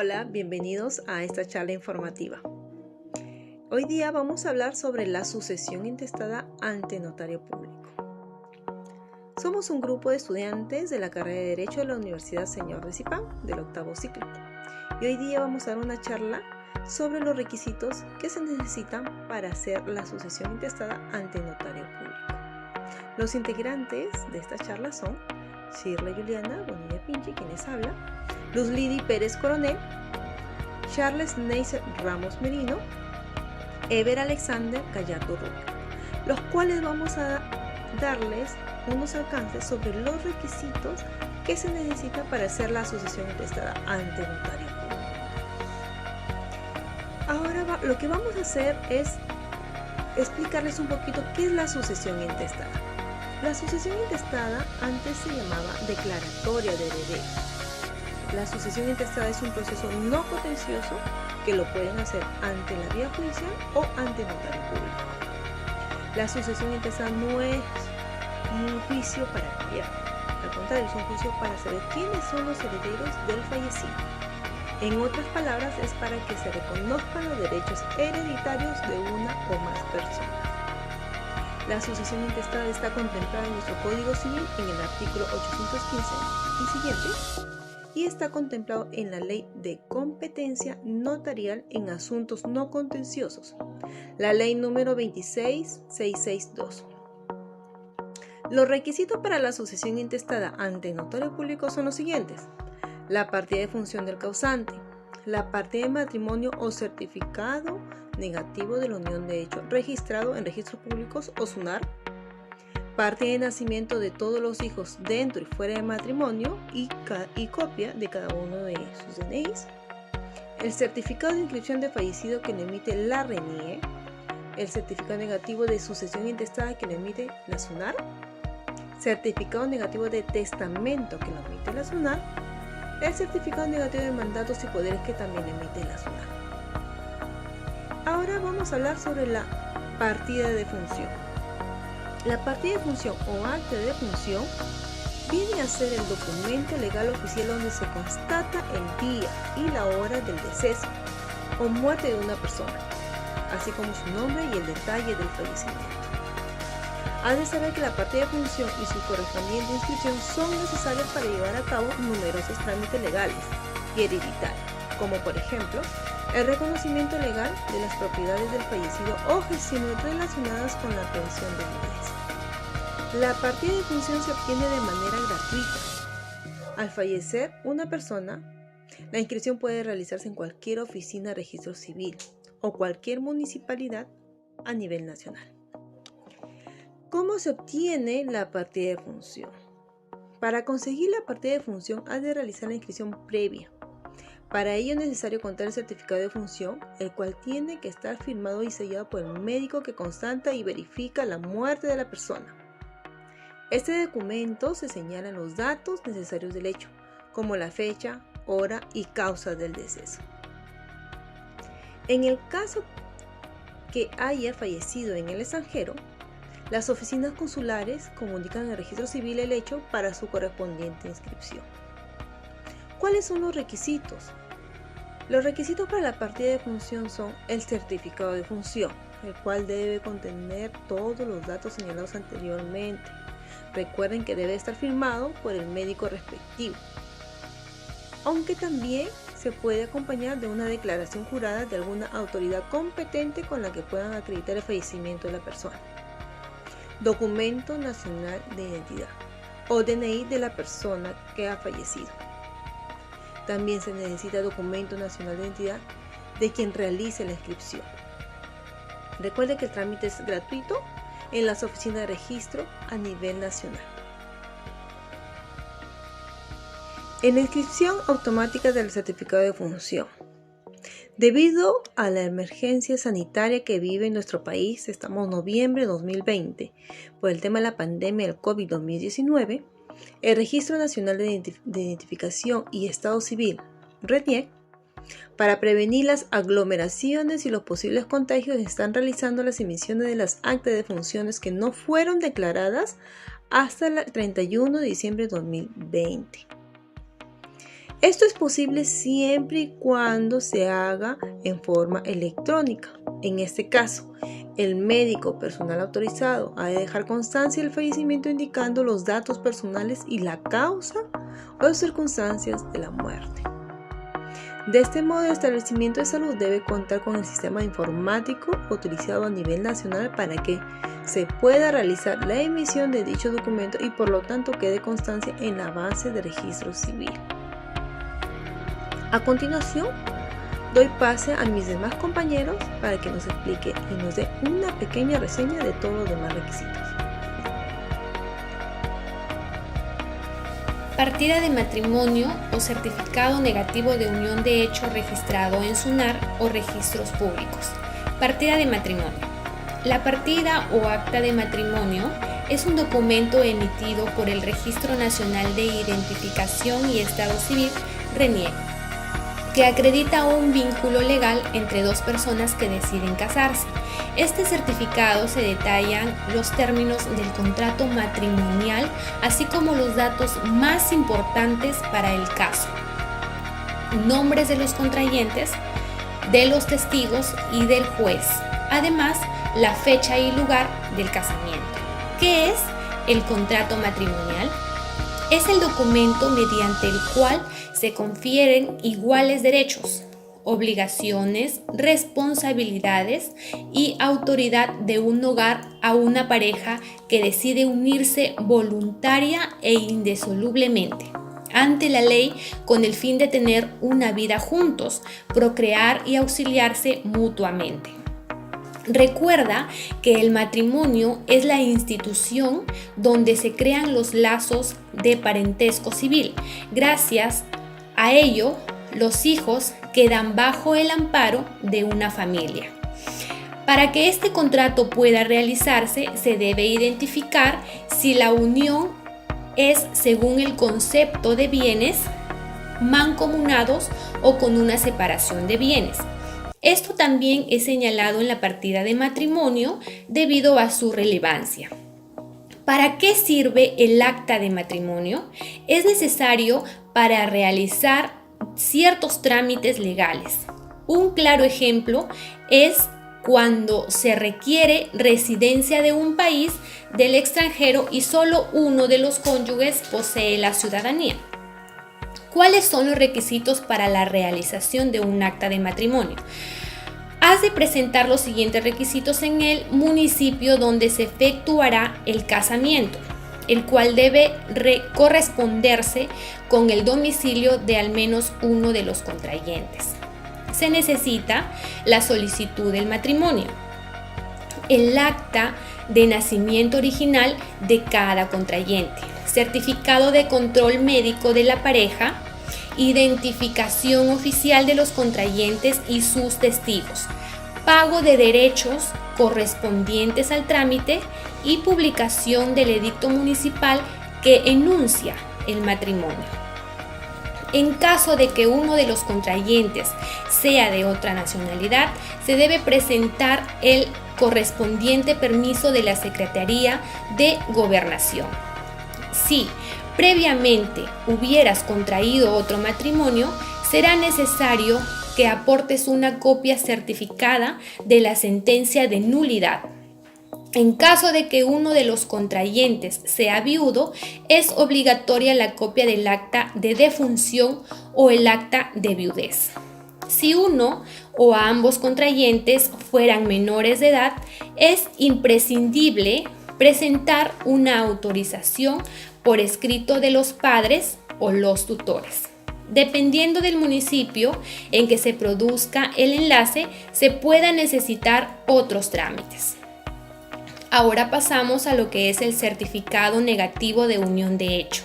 Hola, bienvenidos a esta charla informativa. Hoy día vamos a hablar sobre la sucesión intestada ante notario público. Somos un grupo de estudiantes de la carrera de Derecho de la Universidad Señor de Zipán, del octavo ciclo. Y hoy día vamos a dar una charla sobre los requisitos que se necesitan para hacer la sucesión intestada ante notario público. Los integrantes de esta charla son Shirley Juliana Bonilla Pinchi, quienes habla, Luz Lidy Pérez Coronel, Charles Neisser Ramos Merino, Ever Alexander Gallardo Rubio, los cuales vamos a darles unos alcances sobre los requisitos que se necesitan para hacer la sucesión intestada ante notario público. Ahora lo que vamos a hacer es explicarles un poquito qué es la sucesión intestada. La sucesión intestada antes se llamaba declaratoria de herederos. La sucesión intestada es un proceso no contencioso que lo pueden hacer ante la vía judicial o ante notario público. La sucesión intestada no es un juicio para cambiar, al contrario, es un juicio para saber quiénes son los herederos del fallecido. En otras palabras, es para que se reconozcan los derechos hereditarios de una o más personas. La sucesión intestada está contemplada en nuestro Código Civil en el artículo 815 y siguientes, y está contemplado en la Ley de Competencia Notarial en Asuntos No Contenciosos, la Ley número 26662. Los requisitos para la sucesión intestada ante notario público son los siguientes: la partida de función del causante, la partida de matrimonio o certificado negativo de la unión de hecho registrado en registros públicos o SUNAR, partida de nacimiento de todos los hijos dentro y fuera de matrimonio y copia de cada uno de sus DNIs, el certificado de inscripción de fallecido que lo emite la RENIE, el certificado negativo de sucesión intestada que lo emite la SUNAR, certificado negativo de testamento que lo emite la SUNAR, el certificado negativo de mandatos y poderes que también emite la SUNAR. Ahora vamos a hablar sobre la partida de función. La partida de función o acta de función viene a ser el documento legal oficial donde se constata el día y la hora del deceso o muerte de una persona, así como su nombre y el detalle del fallecimiento. Ha de saber que la partida de función y su correspondiente inscripción son necesarias para llevar a cabo numerosos trámites legales y hereditarios, como por ejemplo el reconocimiento legal de las propiedades del fallecido o gestiones relacionadas con la pensión de viudez. La partida de función se obtiene de manera gratuita. Al fallecer una persona, la inscripción puede realizarse en cualquier oficina de registro civil o cualquier municipalidad a nivel nacional. ¿Cómo se obtiene la partida de función? Para conseguir la partida de función, has de realizar la inscripción previa. Para ello es necesario contar el certificado de función, el cual tiene que estar firmado y sellado por el médico que constata y verifica la muerte de la persona. Este documento se señalan los datos necesarios del hecho, como la fecha, hora y causa del deceso. En el caso que haya fallecido en el extranjero, las oficinas consulares comunican al registro civil el hecho para su correspondiente inscripción. ¿Cuáles son los requisitos? Los requisitos para la partida de función son el certificado de función, el cual debe contener todos los datos señalados anteriormente. Recuerden que debe estar firmado por el médico respectivo, aunque también se puede acompañar de una declaración jurada de alguna autoridad competente con la que puedan acreditar el fallecimiento de la persona. Documento nacional de identidad o DNI de la persona que ha fallecido. También se necesita documento nacional de identidad de quien realice la inscripción. Recuerde que el trámite es gratuito en las oficinas de registro a nivel nacional. En la inscripción automática del certificado de función. Debido a la emergencia sanitaria que vive en nuestro país, estamos en noviembre de 2020, por el tema de la pandemia del COVID-2019, el Registro Nacional de Identificación y Estado Civil, RENIEC, para prevenir las aglomeraciones y los posibles contagios, están realizando las emisiones de las actas de funciones que no fueron declaradas hasta el 31 de diciembre de 2020. Esto es posible siempre y cuando se haga en forma electrónica. En este caso, el médico personal autorizado ha de dejar constancia del fallecimiento indicando los datos personales y la causa o circunstancias de la muerte. De este modo, el establecimiento de salud debe contar con el sistema informático utilizado a nivel nacional para que se pueda realizar la emisión de dicho documento y por lo tanto quede constancia en la base de registro civil. A continuación, doy pase a mis demás compañeros para que nos explique y nos dé una pequeña reseña de todos los demás requisitos. Partida de matrimonio o certificado negativo de unión de hecho registrado en SUNAR o registros públicos. Partida de matrimonio. La partida o acta de matrimonio es un documento emitido por el Registro Nacional de Identificación y Estado Civil, RENIEC, que acredita un vínculo legal entre dos personas que deciden casarse. Este certificado se detallan los términos del contrato matrimonial, así como los datos más importantes para el caso: nombres de los contrayentes, de los testigos y del juez. Además, la fecha y lugar del casamiento. ¿Qué es el contrato matrimonial? Es el documento mediante el cual se confieren iguales derechos, obligaciones, responsabilidades y autoridad de un hogar a una pareja que decide unirse voluntaria e indisolublemente ante la ley con el fin de tener una vida juntos, procrear y auxiliarse mutuamente. Recuerda que el matrimonio es la institución donde se crean los lazos de parentesco civil. Gracias a ello, los hijos quedan bajo el amparo de una familia. Para que este contrato pueda realizarse, se debe identificar si la unión es según el concepto de bienes mancomunados o con una separación de bienes. Esto también es señalado en la partida de matrimonio debido a su relevancia. ¿Para qué sirve el acta de matrimonio? Es necesario para realizar ciertos trámites legales. Un claro ejemplo es cuando se requiere residencia de un país del extranjero y solo uno de los cónyuges posee la ciudadanía. ¿Cuáles son los requisitos para la realización de un acta de matrimonio? Has de presentar los siguientes requisitos en el municipio donde se efectuará el casamiento, el cual debe corresponderse con el domicilio de al menos uno de los contrayentes. Se necesita la solicitud del matrimonio, el acta de nacimiento original de cada contrayente, certificado de control médico de la pareja, identificación oficial de los contrayentes y sus testigos, pago de derechos correspondientes al trámite y publicación del edicto municipal que enuncia el matrimonio. En caso de que uno de los contrayentes sea de otra nacionalidad, se debe presentar el correspondiente permiso de la Secretaría de Gobernación. Si previamente hubieras contraído otro matrimonio, será necesario que aportes una copia certificada de la sentencia de nulidad. En caso de que uno de los contrayentes sea viudo, es obligatoria la copia del acta de defunción o el acta de viudez. Si uno o a ambos contrayentes fueran menores de edad, es imprescindible presentar una autorización por escrito de los padres o los tutores. Dependiendo del municipio en que se produzca el enlace, se pueda necesitar otros trámites. Ahora pasamos a lo que es el certificado negativo de unión de hecho.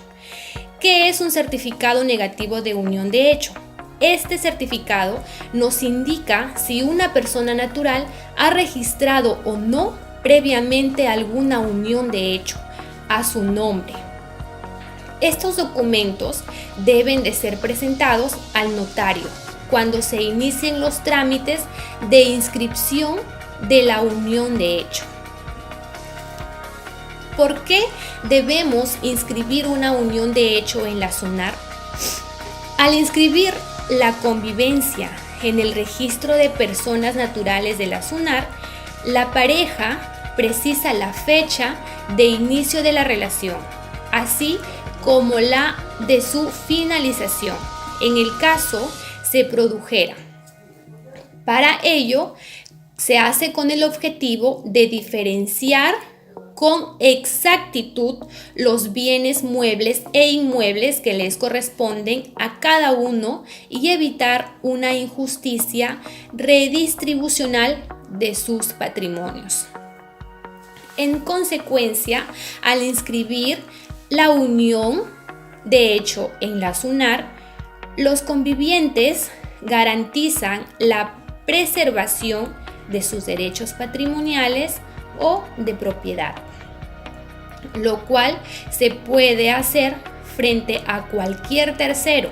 ¿Qué es un certificado negativo de unión de hecho? Este certificado nos indica si una persona natural ha registrado o no previamente alguna unión de hecho a su nombre. Estos documentos deben de ser presentados al notario cuando se inicien los trámites de inscripción de la unión de hecho. ¿Por qué debemos inscribir una unión de hecho en la SUNAR? Al inscribir la convivencia en el registro de personas naturales de la SUNAR, la pareja precisa la fecha de inicio de la relación, así como la de su finalización, en el caso se produjera. Para ello, se hace con el objetivo de diferenciar con exactitud los bienes muebles e inmuebles que les corresponden a cada uno y evitar una injusticia redistribucional de sus patrimonios. En consecuencia, al inscribir la unión de hecho en la SUNAR, los convivientes garantizan la preservación de sus derechos patrimoniales o de propiedad, lo cual se puede hacer frente a cualquier tercero,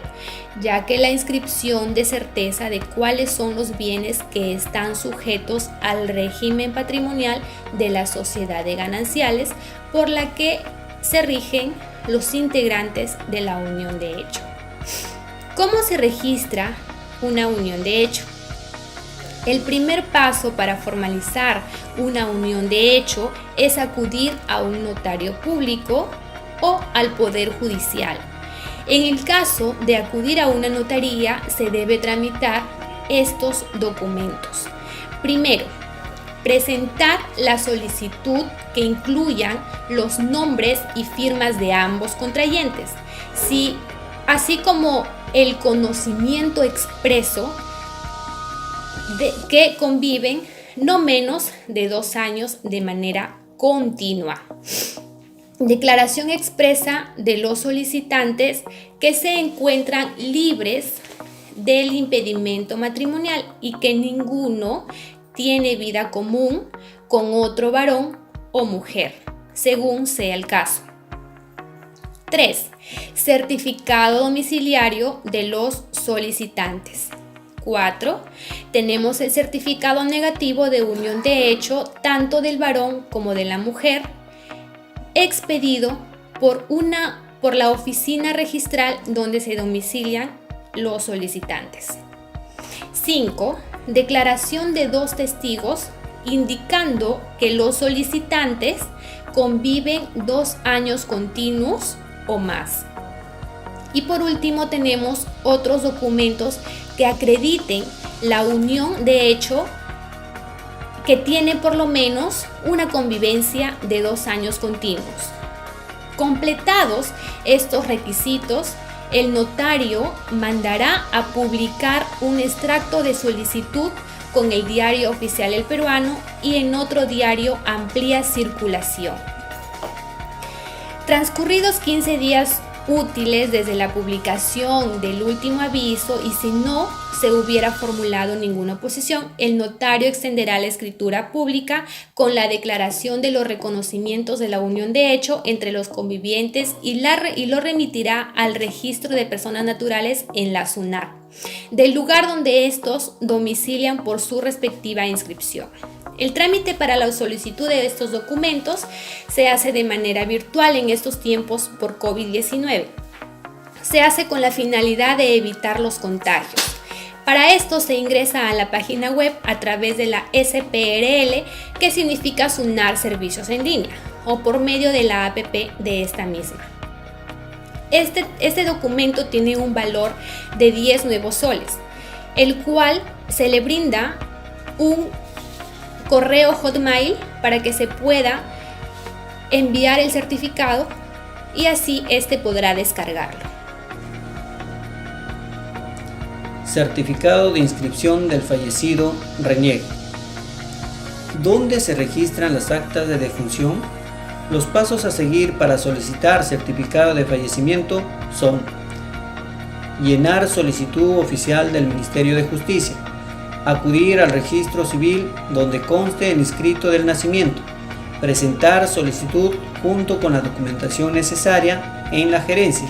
ya que la inscripción de certeza de cuáles son los bienes que están sujetos al régimen patrimonial de la sociedad de gananciales por la que se rigen los integrantes de la unión de hecho. ¿Cómo se registra una unión de hecho? El primer paso para formalizar una unión de hecho es acudir a un notario público o al Poder Judicial. En el caso de acudir a una notaría, se debe tramitar estos documentos. Primero, presentar la solicitud que incluyan los nombres y firmas de ambos contrayentes, así como el conocimiento expreso de que conviven no menos de 2 años de manera continua. Declaración expresa de los solicitantes que se encuentran libres del impedimento matrimonial y que ninguno tiene vida común con otro varón o mujer, según sea el caso. 3. Certificado domiciliario de los solicitantes. 4. Tenemos el certificado negativo de unión de hecho tanto del varón como de la mujer, expedido por la oficina registral donde se domicilian los solicitantes. 5. Declaración de 2 testigos indicando que los solicitantes conviven 2 años continuos o más. Y por último tenemos otros documentos que acrediten la unión de hecho que tiene por lo menos una convivencia de 2 años continuos. Completados estos requisitos, el notario mandará a publicar un extracto de solicitud con el Diario Oficial El Peruano y en otro diario amplia circulación. Transcurridos 15 días útiles desde la publicación del último aviso y si no se hubiera formulado ninguna oposición, el notario extenderá la escritura pública con la declaración de los reconocimientos de la unión de hecho entre los convivientes y lo remitirá al registro de personas naturales en la SUNAR, del lugar donde estos domicilian por su respectiva inscripción. El trámite para la solicitud de estos documentos se hace de manera virtual en estos tiempos por COVID-19. Se hace con la finalidad de evitar los contagios. Para esto se ingresa a la página web a través de la SPRL, que significa SUNAR Servicios en Línea, o por medio de la app de esta misma. Este documento tiene un valor de 10 nuevos soles, el cual se le brinda un correo Hotmail para que se pueda enviar el certificado y así este podrá descargarlo. Certificado de inscripción del fallecido reniego. ¿Dónde se registran las actas de defunción? Los pasos a seguir para solicitar certificado de fallecimiento son: llenar solicitud oficial del Ministerio de Justicia, acudir al registro civil donde conste el inscrito del nacimiento, presentar solicitud junto con la documentación necesaria en la gerencia,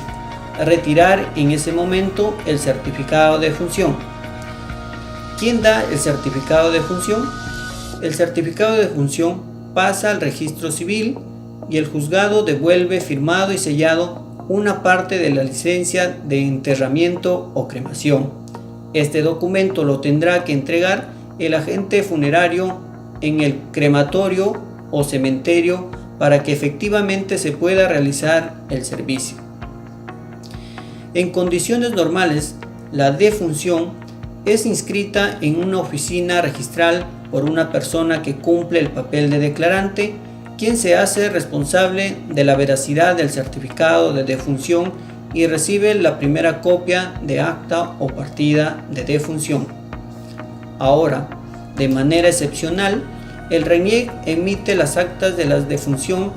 retirar en ese momento el certificado de función. ¿Quién da el certificado de función? El certificado de función pasa al registro civil y el juzgado devuelve firmado y sellado una parte de la licencia de enterramiento o cremación. Este documento lo tendrá que entregar el agente funerario en el crematorio o cementerio para que efectivamente se pueda realizar el servicio. En condiciones normales, la defunción es inscrita en una oficina registral por una persona que cumple el papel de declarante, quien se hace responsable de la veracidad del certificado de defunción y recibe la primera copia de acta o partida de defunción. Ahora, de manera excepcional, el RENIEC emite las actas de la defunción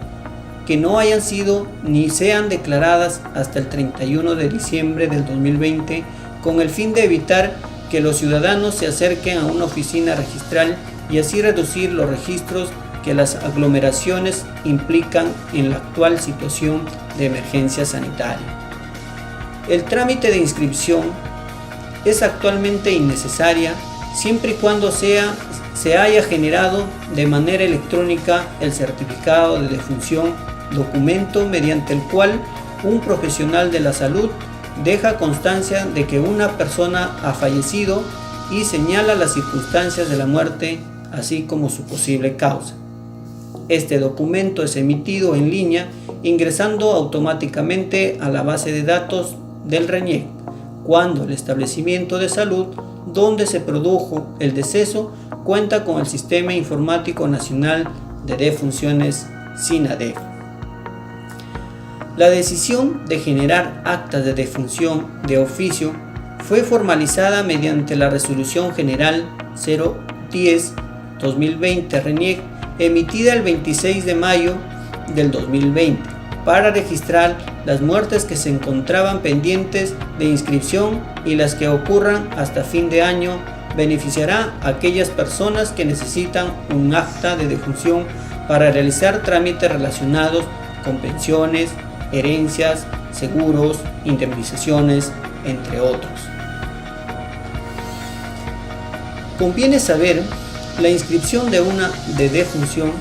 que no hayan sido ni sean declaradas hasta el 31 de diciembre del 2020 con el fin de evitar que los ciudadanos se acerquen a una oficina registral y así reducir los registros que las aglomeraciones implican en la actual situación de emergencia sanitaria. El trámite de inscripción es actualmente innecesaria siempre y cuando se haya generado de manera electrónica el certificado de defunción, documento mediante el cual un profesional de la salud deja constancia de que una persona ha fallecido y señala las circunstancias de la muerte, así como su posible causa. Este documento es emitido en línea ingresando automáticamente a la base de datos del RENIEC cuando el establecimiento de salud donde se produjo el deceso cuenta con el Sistema Informático Nacional de Defunciones SINADEF. La decisión de generar actas de defunción de oficio fue formalizada mediante la Resolución General 010-2020 RENIEC emitida el 26 de mayo del 2020 para registrar las muertes que se encontraban pendientes de inscripción y las que ocurran hasta fin de año beneficiará a aquellas personas que necesitan un acta de defunción para realizar trámites relacionados con pensiones, herencias, seguros, indemnizaciones, entre otros. Conviene saber la inscripción de una de defunción,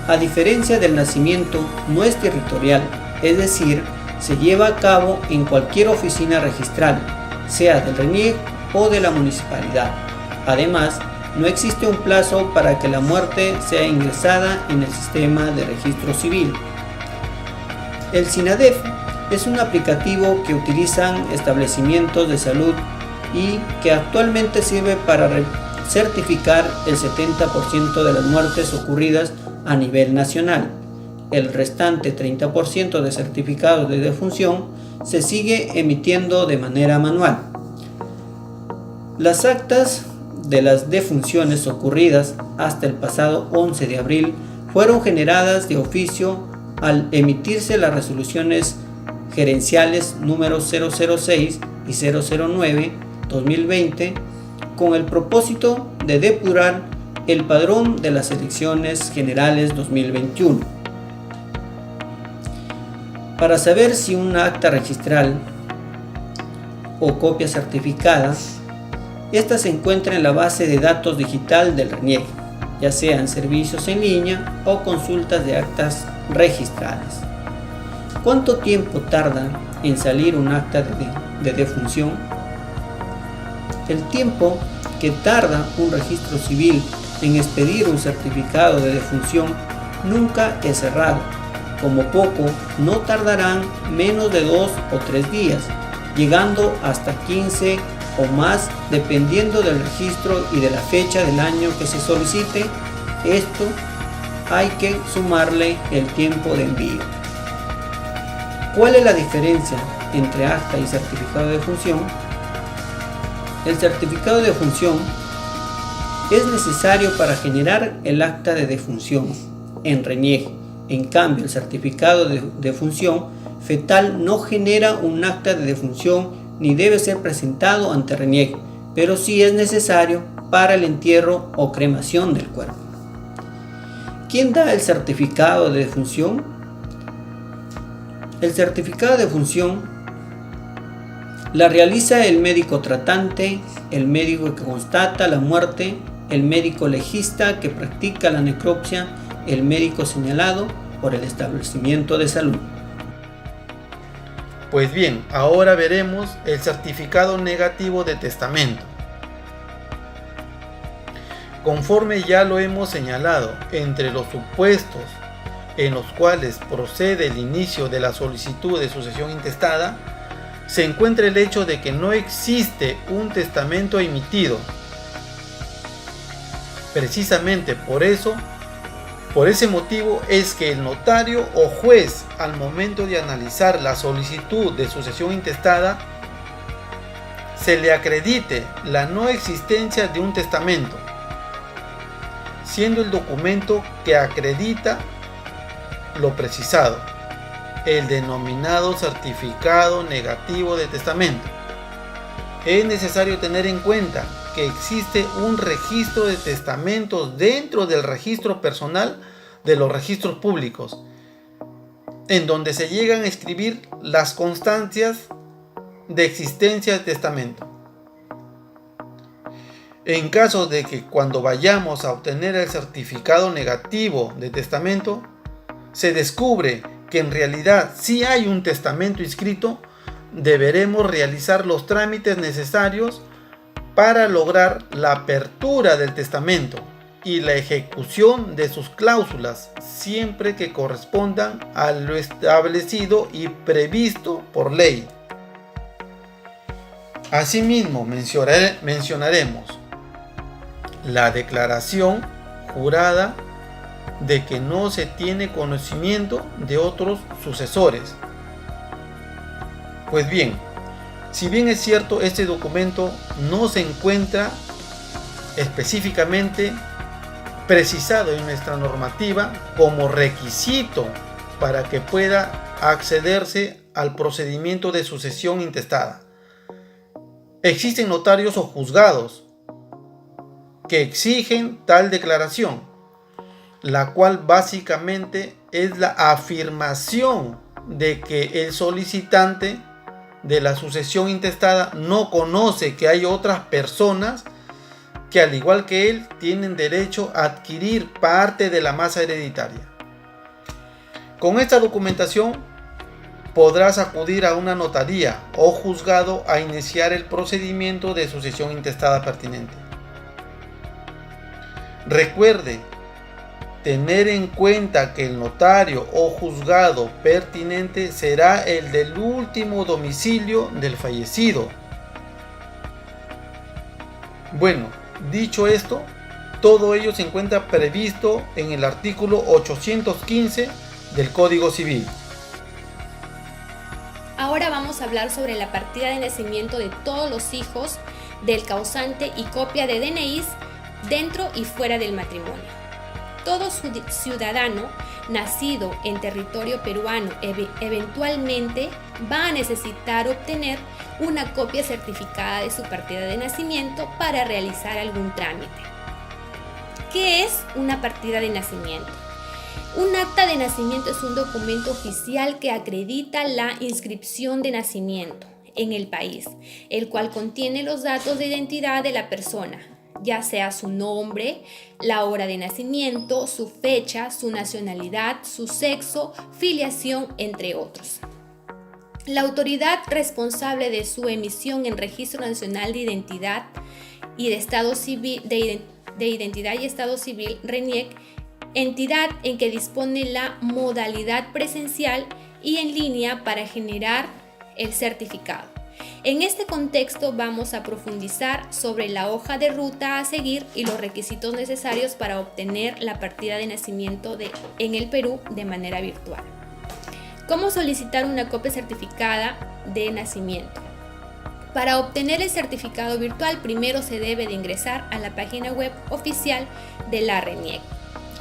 a diferencia del nacimiento, no es territorial, es decir, se lleva a cabo en cualquier oficina registral, sea del RENIEC o de la municipalidad. Además, no existe un plazo para que la muerte sea ingresada en el sistema de registro civil. El SINADEF es un aplicativo que utilizan establecimientos de salud y que actualmente sirve para certificar el 70% de las muertes ocurridas a nivel nacional. El restante 30% de certificados de defunción se sigue emitiendo de manera manual. Las actas de las defunciones ocurridas hasta el pasado 11 de abril fueron generadas de oficio al emitirse las resoluciones gerenciales número 006 y 009-2020 con el propósito de depurar el padrón de las elecciones generales 2021. Para saber si un acta registral o copia certificada, esta se encuentra en la base de datos digital del RENIEC, ya sean servicios en línea o consultas de actas registradas. ¿Cuánto tiempo tarda en salir un acta de defunción? El tiempo que tarda un registro civil en expedir un certificado de defunción nunca es cerrado. Como poco, no tardarán menos de 2 o 3 días, llegando hasta 15 o más dependiendo del registro y de la fecha del año que se solicite. Esto hay que sumarle el tiempo de envío. ¿Cuál es la diferencia entre acta y certificado de defunción? El certificado de defunción es necesario para generar el acta de defunción en RENIEC. En cambio, el certificado de defunción fetal no genera un acta de defunción ni debe ser presentado ante RENIEC, pero sí es necesario para el entierro o cremación del cuerpo. ¿Quién da el certificado de defunción? El certificado de defunción la realiza el médico tratante, el médico que constata la muerte, el médico legista que practica la necropsia, el médico señalado por el establecimiento de salud. Pues bien, ahora veremos el certificado negativo de testamento. Conforme ya lo hemos señalado, entre los supuestos en los cuales procede el inicio de la solicitud de sucesión intestada, se encuentra el hecho de que no existe un testamento emitido. Precisamente por ese motivo es que el notario o juez, al momento de analizar la solicitud de sucesión intestada, se le acredite la no existencia de un testamento, siendo el documento que acredita lo precisado el denominado certificado negativo de testamento. Es necesario tener en cuenta que existe un registro de testamentos dentro del registro personal de los registros públicos, en donde se llegan a escribir las constancias de existencia de testamento. En caso de que cuando vayamos a obtener el certificado negativo de testamento, se descubre que en realidad sí hay un testamento inscrito, deberemos realizar los trámites necesarios para lograr la apertura del testamento y la ejecución de sus cláusulas, siempre que correspondan a lo establecido y previsto por ley. Asimismo, mencionaremos la declaración jurada de que no se tiene conocimiento de otros sucesores. Pues bien, si bien es cierto, este documento no se encuentra específicamente precisado en nuestra normativa como requisito para que pueda accederse al procedimiento de sucesión intestada. Existen notarios o juzgados que exigen tal declaración, la cual básicamente es la afirmación de que el solicitante de la sucesión intestada no conoce que hay otras personas que, al igual que él, tienen derecho a adquirir parte de la masa hereditaria. Con esta documentación podrás acudir a una notaría o juzgado a iniciar el procedimiento de sucesión intestada pertinente. Recuerde tener en cuenta que el notario o juzgado pertinente será el del último domicilio del fallecido. Bueno, dicho esto, todo ello se encuentra previsto en el artículo 815 del Código Civil. Ahora vamos a hablar sobre la partida de nacimiento de todos los hijos del causante y copia de DNIs dentro y fuera del matrimonio. Todo ciudadano nacido en territorio peruano eventualmente va a necesitar obtener una copia certificada de su partida de nacimiento para realizar algún trámite. ¿Qué es una partida de nacimiento? Un acta de nacimiento es un documento oficial que acredita la inscripción de nacimiento en el país, el cual contiene los datos de identidad de la persona, ya sea su nombre, la hora de nacimiento, su fecha, su nacionalidad, su sexo, filiación, entre otros. La autoridad responsable de su emisión en Registro Nacional de Identidad y de Estado Civil, de Identidad y Estado Civil, RENIEC, entidad en que dispone la modalidad presencial y en línea para generar el certificado. En este contexto vamos a profundizar sobre la hoja de ruta a seguir y los requisitos necesarios para obtener la partida de nacimiento en el Perú de manera virtual. ¿Cómo solicitar una copia certificada de nacimiento? Para obtener el certificado virtual, primero se debe de ingresar a la página web oficial de la RENIEC.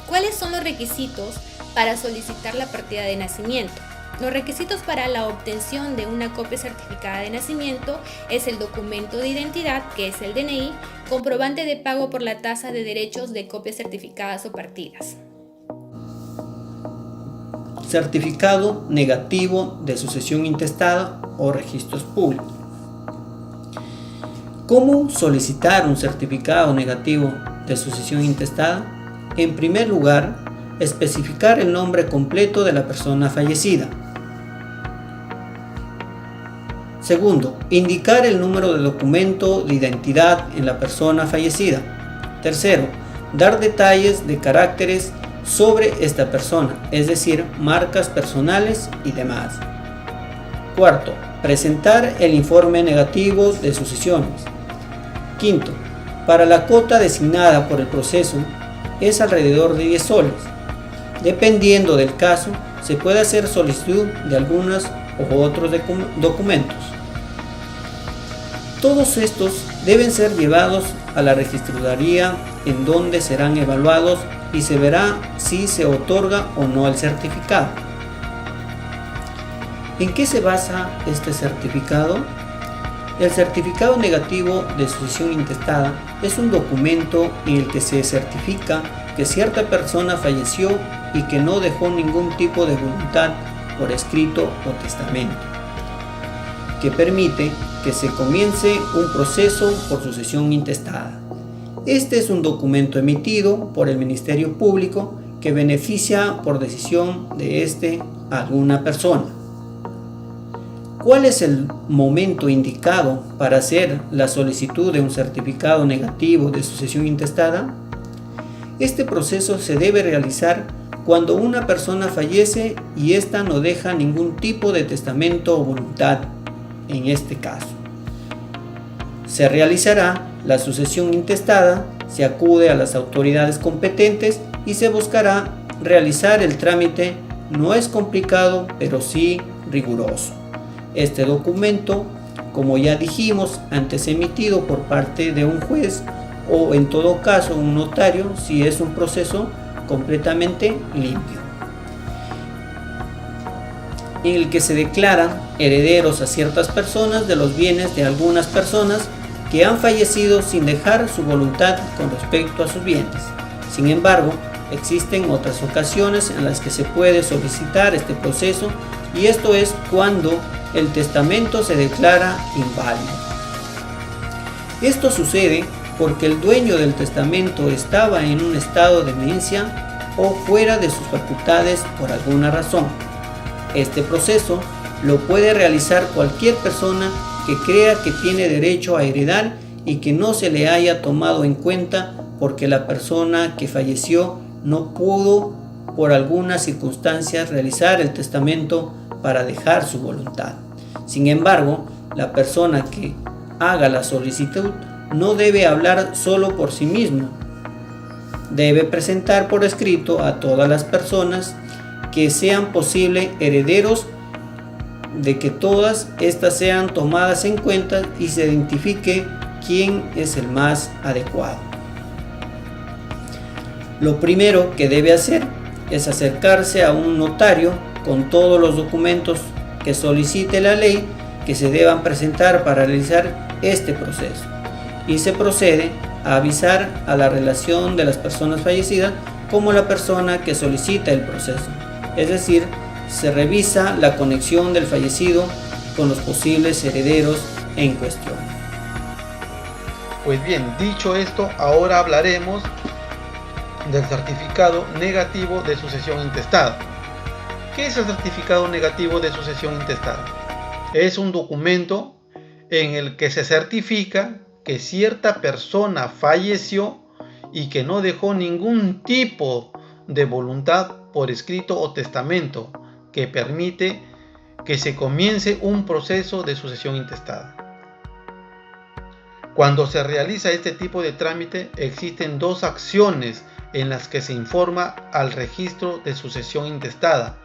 ¿Cuáles son los requisitos para solicitar la partida de nacimiento? Los requisitos para la obtención de una copia certificada de nacimiento es el documento de identidad, que es el DNI, comprobante de pago por la tasa de derechos de copias certificadas o partidas. Certificado negativo de sucesión intestada o registros públicos. ¿Cómo solicitar un certificado negativo de sucesión intestada? En primer lugar, especificar el nombre completo de la persona fallecida. Segundo, indicar el número de documento de identidad en la persona fallecida. Tercero, dar detalles de caracteres sobre esta persona, es decir, marcas personales y demás. Cuarto, presentar el informe negativo de sucesiones. Quinto, para la cuota designada por el proceso es alrededor de 10 soles. Dependiendo del caso, se puede hacer solicitud de algunos u otros documentos. Todos estos deben ser llevados a la registraduría, en donde serán evaluados y se verá si se otorga o no el certificado. ¿En qué se basa este certificado? El certificado negativo de sucesión intestada es un documento en el que se certifica que cierta persona falleció y que no dejó ningún tipo de voluntad por escrito o testamento, que permite que se comience un proceso por sucesión intestada. Este es un documento emitido por el Ministerio Público que beneficia por decisión de a alguna persona. ¿Cuál es el momento indicado para hacer la solicitud de un certificado negativo de sucesión intestada? Este proceso se debe realizar cuando una persona fallece y ésta no deja ningún tipo de testamento o voluntad. En este caso, se realizará la sucesión intestada, se acude a las autoridades competentes y se buscará realizar el trámite. No es complicado, pero sí riguroso. Este documento, como ya dijimos, antes emitido por parte de un juez o en todo caso un notario, si es un proceso completamente limpio, en el que se declaran herederos a ciertas personas de los bienes de algunas personas que han fallecido sin dejar su voluntad con respecto a sus bienes. Sin embargo, existen otras ocasiones en las que se puede solicitar este proceso, y esto es cuando el testamento se declara inválido. Esto sucede porque el dueño del testamento estaba en un estado de demencia o fuera de sus facultades por alguna razón. Este proceso lo puede realizar cualquier persona que crea que tiene derecho a heredar y que no se le haya tomado en cuenta porque la persona que falleció no pudo por algunas circunstancias realizar el testamento para dejar su voluntad. Sin embargo, la persona que haga la solicitud no debe hablar solo por sí mismo. Debe presentar por escrito a todas las personas que sean posibles herederos, de que todas estas sean tomadas en cuenta y se identifique quién es el más adecuado. Lo primero que debe hacer es acercarse a un notario con todos los documentos que solicite la ley que se deban presentar para realizar este proceso, y se procede a avisar a la relación de las personas fallecidas como la persona que solicita el proceso, es decir, se revisa la conexión del fallecido con los posibles herederos en cuestión. Pues bien, dicho esto, ahora hablaremos del certificado negativo de sucesión intestada. ¿Qué es el certificado negativo de sucesión intestada? Es un documento en el que se certifica que cierta persona falleció y que no dejó ningún tipo de voluntad por escrito o testamento que permite que se comience un proceso de sucesión intestada. Cuando se realiza este tipo de trámite, existen dos acciones en las que se informa al registro de sucesión intestada,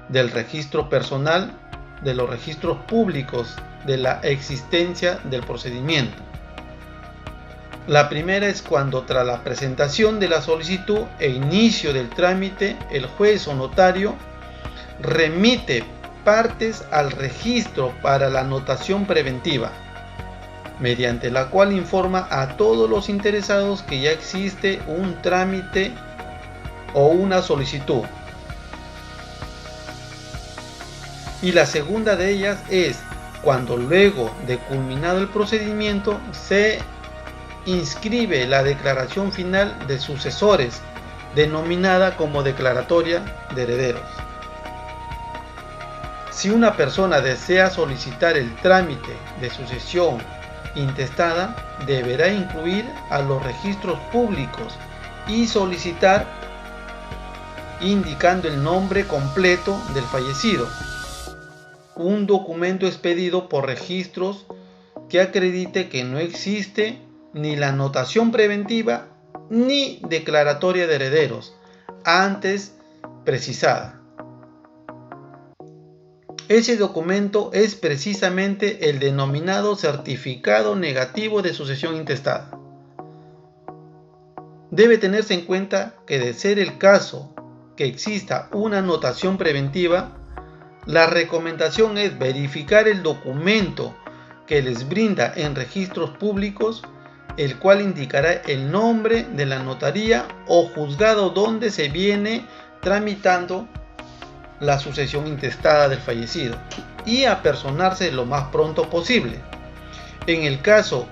del registro personal, de los registros públicos, de la existencia del procedimiento. La primera es cuando, tras la presentación de la solicitud e inicio del trámite, el juez o notario remite partes al registro para la anotación preventiva, mediante la cual informa a todos los interesados que ya existe un trámite o una solicitud. Y la segunda de ellas es cuando, luego de culminado el procedimiento, se inscribe la declaración final de sucesores, denominada como declaratoria de herederos. Si una persona desea solicitar el trámite de sucesión intestada, deberá incluir a los registros públicos y solicitar indicando el nombre completo del fallecido. Un documento expedido por registros que acredite que no existe ni la anotación preventiva ni declaratoria de herederos antes precisada. Ese documento es precisamente el denominado certificado negativo de sucesión intestada. Debe tenerse en cuenta que, de ser el caso que exista una anotación preventiva, la recomendación es verificar el documento que les brinda en registros públicos, el cual indicará el nombre de la notaría o juzgado donde se viene tramitando la sucesión intestada del fallecido, y apersonarse lo más pronto posible. En el caso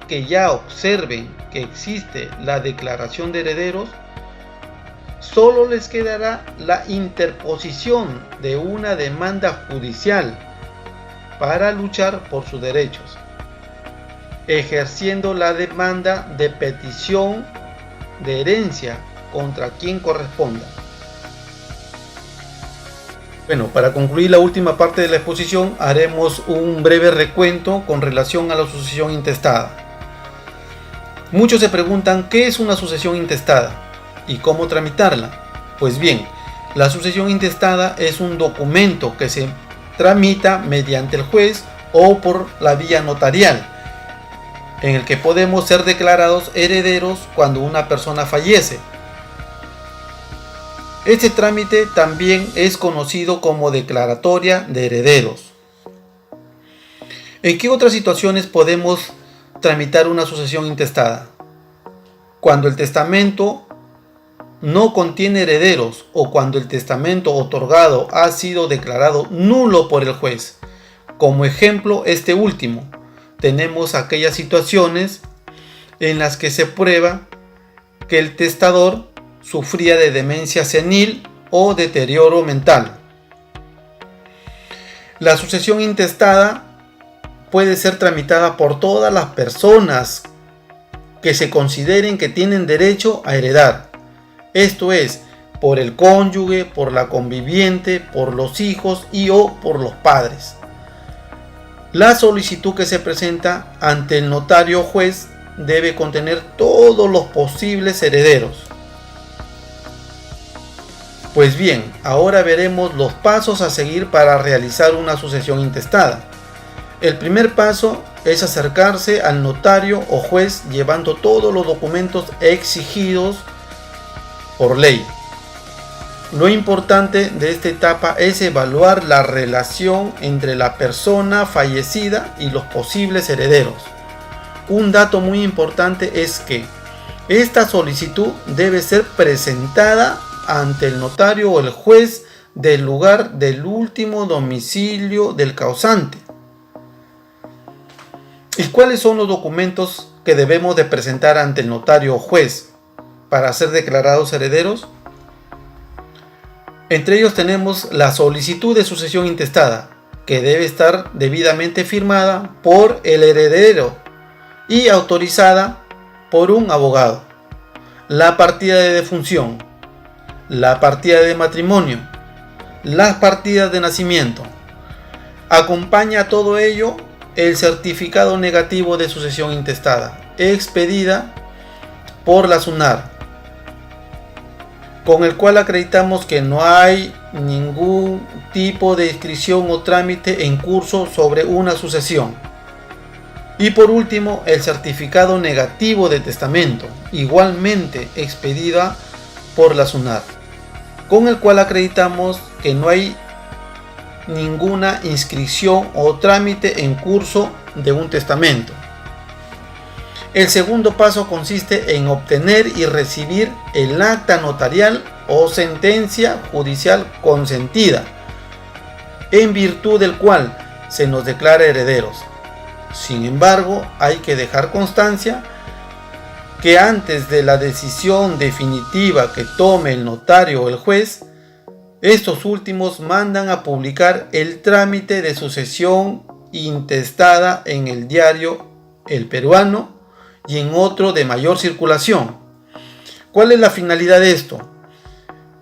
que ya observen que existe la declaración de herederos, solo les quedará la interposición de una demanda judicial para luchar por sus derechos, ejerciendo la demanda de petición de herencia contra quien corresponda. Bueno, para concluir la última parte de la exposición, haremos un breve recuento con relación a la sucesión intestada. Muchos se preguntan qué es una sucesión intestada y cómo tramitarla. Pues bien, la sucesión intestada es un documento que se tramita mediante el juez o por la vía notarial, en el que podemos ser declarados herederos cuando una persona fallece. Este trámite también es conocido como declaratoria de herederos. ¿En qué otras situaciones podemos tramitar una sucesión intestada? Cuando el testamento no contiene herederos o cuando el testamento otorgado ha sido declarado nulo por el juez. Como ejemplo, este último, tenemos aquellas situaciones en las que se prueba que el testador sufría de demencia senil o deterioro mental. La sucesión intestada puede ser tramitada por todas las personas que se consideren que tienen derecho a heredar. Esto es, por el cónyuge, por la conviviente, por los hijos y o por los padres. La solicitud que se presenta ante el notario o juez debe contener todos los posibles herederos. Pues bien, ahora veremos los pasos a seguir para realizar una sucesión intestada. El primer paso es acercarse al notario o juez llevando todos los documentos exigidos por ley. Lo importante de esta etapa es evaluar la relación entre la persona fallecida y los posibles herederos. Un dato muy importante es que esta solicitud debe ser presentada ante el notario o el juez del lugar del último domicilio del causante. ¿Y cuáles son los documentos que debemos de presentar ante el notario o juez para ser declarados herederos? Entre ellos tenemos la solicitud de sucesión intestada, que debe estar debidamente firmada por el heredero y autorizada por un abogado. La partida de defunción, la partida de matrimonio, las partidas de nacimiento. Acompaña a todo ello el certificado negativo de sucesión intestada, expedida por la SUNAR, con el cual acreditamos que no hay ningún tipo de inscripción o trámite en curso sobre una sucesión. Y por último, el certificado negativo de testamento, igualmente expedida por la SUNAR, con el cual acreditamos que no hay ninguna inscripción o trámite en curso de un testamento. El segundo paso consiste en obtener y recibir el acta notarial o sentencia judicial consentida, en virtud del cual se nos declara herederos. Sin embargo, hay que dejar constancia que antes de la decisión definitiva que tome el notario o el juez, Estos últimos mandan a publicar el trámite de sucesión intestada en el diario El Peruano y en otro de mayor circulación. ¿Cuál es la finalidad de esto?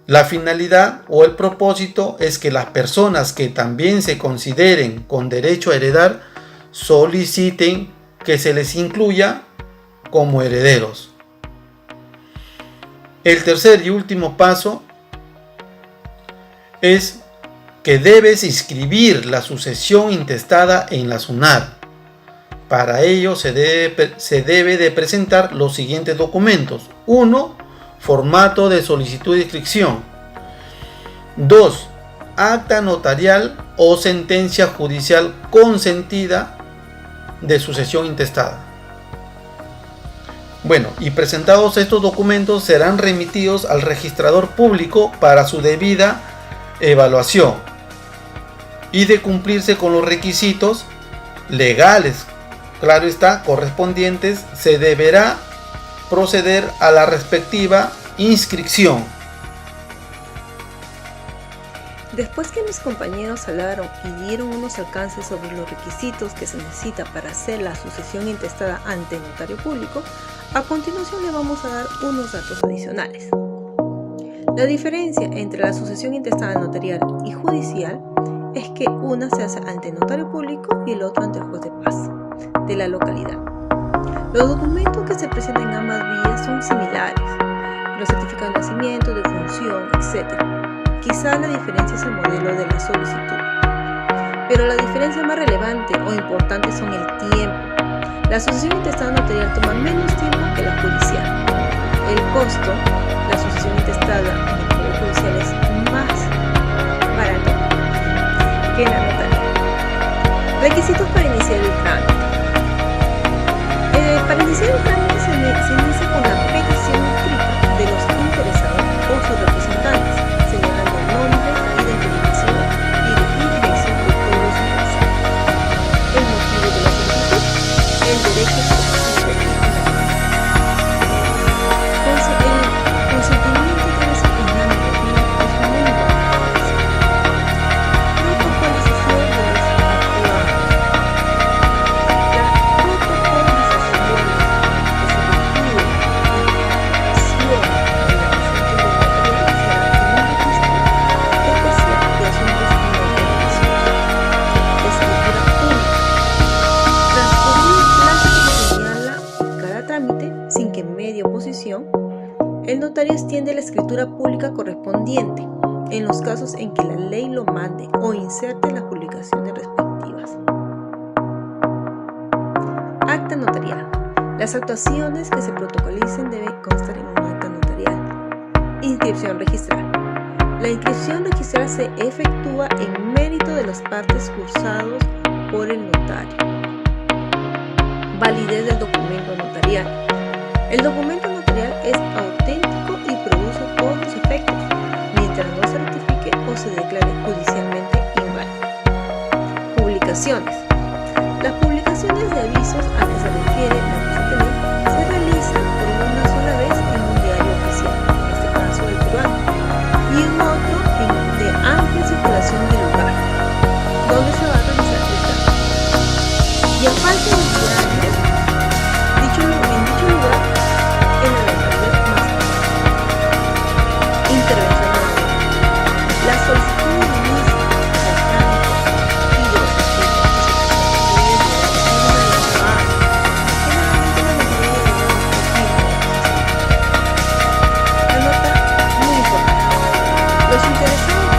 La finalidad o el propósito es que las personas que también se consideren con derecho a heredar soliciten que se les incluya como herederos. El tercer y último paso es que debes inscribir la sucesión intestada en la SUNAR. Para ello se debe de presentar los siguientes documentos. 1. Formato de solicitud de inscripción. 2. Acta notarial o sentencia judicial consentida de sucesión intestada. Bueno, y presentados estos documentos serán remitidos al registrador público para su debida evaluación, y de cumplirse con los requisitos legales, claro está, correspondientes, se deberá proceder a la respectiva inscripción. Después que mis compañeros hablaron y dieron unos alcances sobre los requisitos que se necesita para hacer la sucesión intestada ante el notario público, a continuación le vamos a dar unos datos adicionales. La diferencia entre la sucesión intestada notarial y judicial es que una se hace ante el notario público y el otro ante el juez de paz de la localidad. Los documentos que se presentan en ambas vías son similares, los certificados de nacimiento, de función, etc. Quizá la diferencia es el modelo de la solicitud, pero la diferencia más relevante o importante son el tiempo. La sucesión intestada notarial toma menos tiempo que la judicial. El costo, la sucesión intestada en el poder judicial es más barato que la notarial. Requisitos para iniciar el trámite. Para iniciar el trámite se inicia con la petición escrita de los interesados o sus representantes, señalando el nombre, identificación y dirección de todos los interesados, el motivo de la solicitud, el derecho a el notario extiende la escritura pública correspondiente en los casos en que la ley lo mande o inserte las publicaciones respectivas. Acta notarial. Las actuaciones que se protocolicen deben constar en un acta notarial. Inscripción registral. La inscripción registral se efectúa en mérito de las partes cursados por el notario. Validez del documento notarial. El documento notarial es auténtico y produce todos los efectos, mientras no se ratifique o se declare judicialmente inválido. Publicaciones. Las publicaciones de avisos a que se refiere la presente ley se realizan por una sola vez en un diario oficial, en este caso el peruano, y en otro de amplia circulación del lugar, donde se va a realizar el trámite. Y aparte del diario, en dicho lugar, en la localidad más intervención. La solicitud de inicio al trámite y de los aspectos que se la nota muy importante. Los interesados